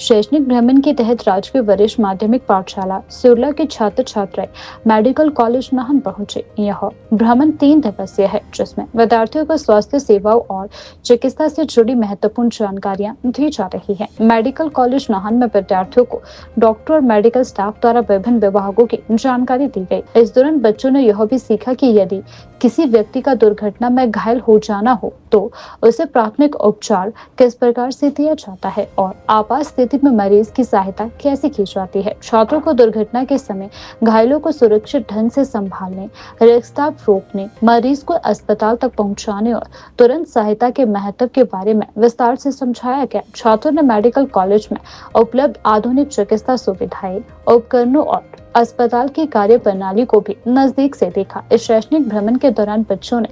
शैक्षणिक भ्रमण के तहत राजकीय वरिष्ठ माध्यमिक पाठशाला सुरला के छात्र छात्राएं मेडिकल कॉलेज नाहन पहुंचे। यह भ्रमण 3 दिवसीय है, जिसमें विद्यार्थियों को स्वास्थ्य सेवाओं और चिकित्सा से जुड़ी महत्वपूर्ण जानकारियां दी जा रही हैं। मेडिकल कॉलेज नाहन में विद्यार्थियों को डॉक्टर और मेडिकल स्टाफ द्वारा विभिन्न विभागों की जानकारी दी गई। इस दौरान बच्चों ने यह भी सीखा कि यदि किसी व्यक्ति का दुर्घटना में घायल हो जाना हो तो उसे प्राथमिक उपचार किस प्रकार से दिया जाता है और आपात स्थिति में मरीज की सहायता कैसे की जाती है। छात्रों को दुर्घटना के समय घायलों को सुरक्षित ढंग से संभालने, रक्तचाप रोकने, मरीज को अस्पताल तक पहुंचाने और तुरंत सहायता के महत्व के बारे में विस्तार से समझाया गया। छात्रों ने मेडिकल कॉलेज में उपलब्ध आधुनिक चिकित्सा सुविधाएं, उपकरणों और अस्पताल की कार्य प्रणाली को भी नजदीक से देखा। इस शैक्षणिक भ्रमण के दौरान बच्चों ने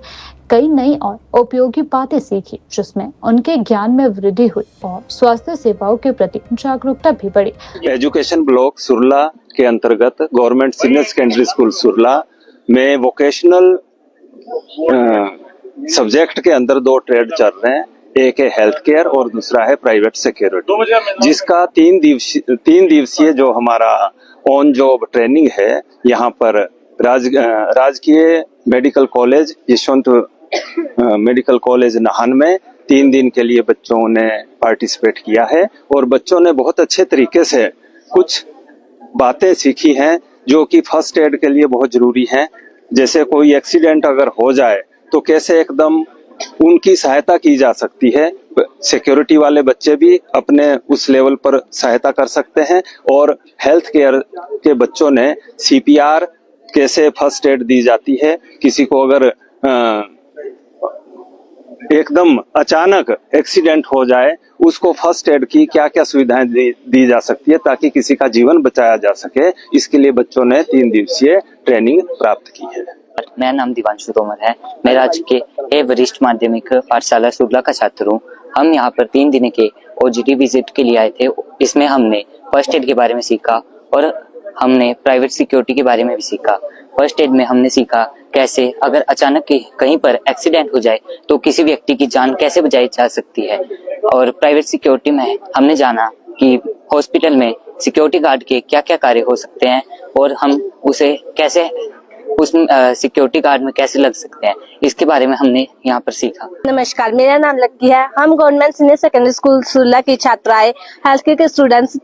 कई नई और उपयोगी बातें सीखी, जिसमें उनके ज्ञान में वृद्धि हुई और स्वास्थ्य सेवाओं के प्रति जागरूकता भी बढ़ी। एजुकेशन ब्लॉक सुरला के अंतर्गत government senior secondary school Surla में वोकेशनल सब्जेक्ट के अंदर 2 ट्रेड चल रहे हैं। एक है हेल्थ केयर और दूसरा है प्राइवेट सिक्योरिटी, जिसका 3 दिवसीय जो हमारा ऑन जॉब ट्रेनिंग है यहाँ पर राजकीय medical college Yashwant medical college Nahan में 3 दिन के लिए बच्चों ने पार्टिसिपेट किया है और बच्चों ने बहुत अच्छे तरीके से कुछ बातें सीखी हैं जो कि फर्स्ट एड के लिए बहुत जरूरी हैं। जैसे कोई एक्सीडेंट अगर हो जाए तो कैसे एकदम उनकी सहायता की जा सकती है। सिक्योरिटी वाले बच्चे भी अपने उस लेवल पर सहायता कर सकते हैं और हेल्थ केयर के बच्चों ने CPR कैसे फर्स्ट एड दी जाती है, किसी को अगर एकदम अचानक एक्सीडेंट हो जाए उसको फर्स्ट एड की क्या क्या सुविधाएं दी जा सकती है ताकि किसी का जीवन बचाया जा सके। इसके लिए बच्चों ने 3 दिवसीय ट्रेनिंग प्राप्त की है। मेरा नाम दिवांशु तोमर है। मैं राजकीय वरिष्ठ माध्यमिक पाठशाला सुरला का छात्र हूँ। हम यहाँ पर 3 दिन के OJT विजिट के लिए आए थे। इसमें हमने फर्स्ट एड के बारे में सीखा और हमने प्राइवेट सिक्योरिटी के बारे में भी सीखा। फर्स्ट एड में हमने सीखा कैसे अगर अचानक कहीं पर एक्सीडेंट हो जाए तो किसी व्यक्ति की जान कैसे बचाई जा सकती है। और प्राइवेट सिक्योरिटी में हमने जाना कि हॉस्पिटल में सिक्योरिटी गार्ड के क्या क्या कार्य हो सकते हैं और हम उसे कैसे उस सिक्योरिटी गार्ड में कैसे लग सकते हैं, इसके बारे में हमने यहाँ पर सीखा। नमस्कार, मेरा नाम लक्की है। हम government senior secondary school Surla की छात्राएं हेल्थ केयर के स्टूडेंट्स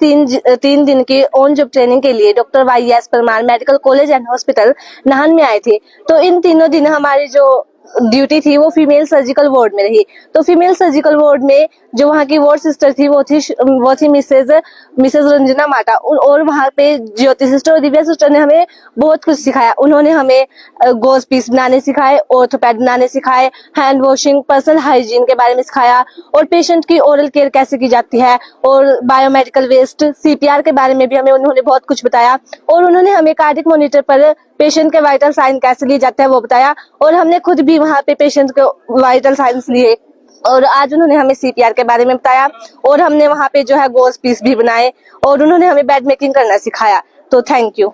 3 दिन की ऑन जॉब ट्रेनिंग के लिए doctor YS Parmar medical college and hospital Nahan में आए थे। तो इन तीनों दिन हमारी जो ड्यूटी थी वो फीमेल सर्जिकल वार्ड में रही। तो फीमेल सर्जिकल वार्ड में जो वहाँ की वार्ड सिस्टर थी वो थी मिसेज रंजना माटा, और वहाँ पे ज्योति सिस्टर और दिव्या सिस्टर ने हमें बहुत कुछ सिखाया। उन्होंने हमें गोज पीस बनाने सिखाए, ऑर्थोपैड बनाने सिखाए, हैंड वॉशिंग, पर्सनल हाइजीन के बारे में सिखाया और पेशेंट की ओरल केयर कैसे की जाती है और बायोमेडिकल वेस्ट CPR के बारे में भी हमें उन्होंने बहुत कुछ बताया। और उन्होंने हमें कार्डिक मॉनिटर पर पेशेंट के वाइटल साइन कैसे लिए जाते हैं वो बताया और हमने खुद भी वहाँ पे पेशेंट के वाइटल साइंस लिए। और आज उन्होंने हमें CPR के बारे में बताया और हमने वहाँ पे जो है गोज पीस भी बनाए और उन्होंने हमें बेड मेकिंग करना सिखाया। तो थैंक यू।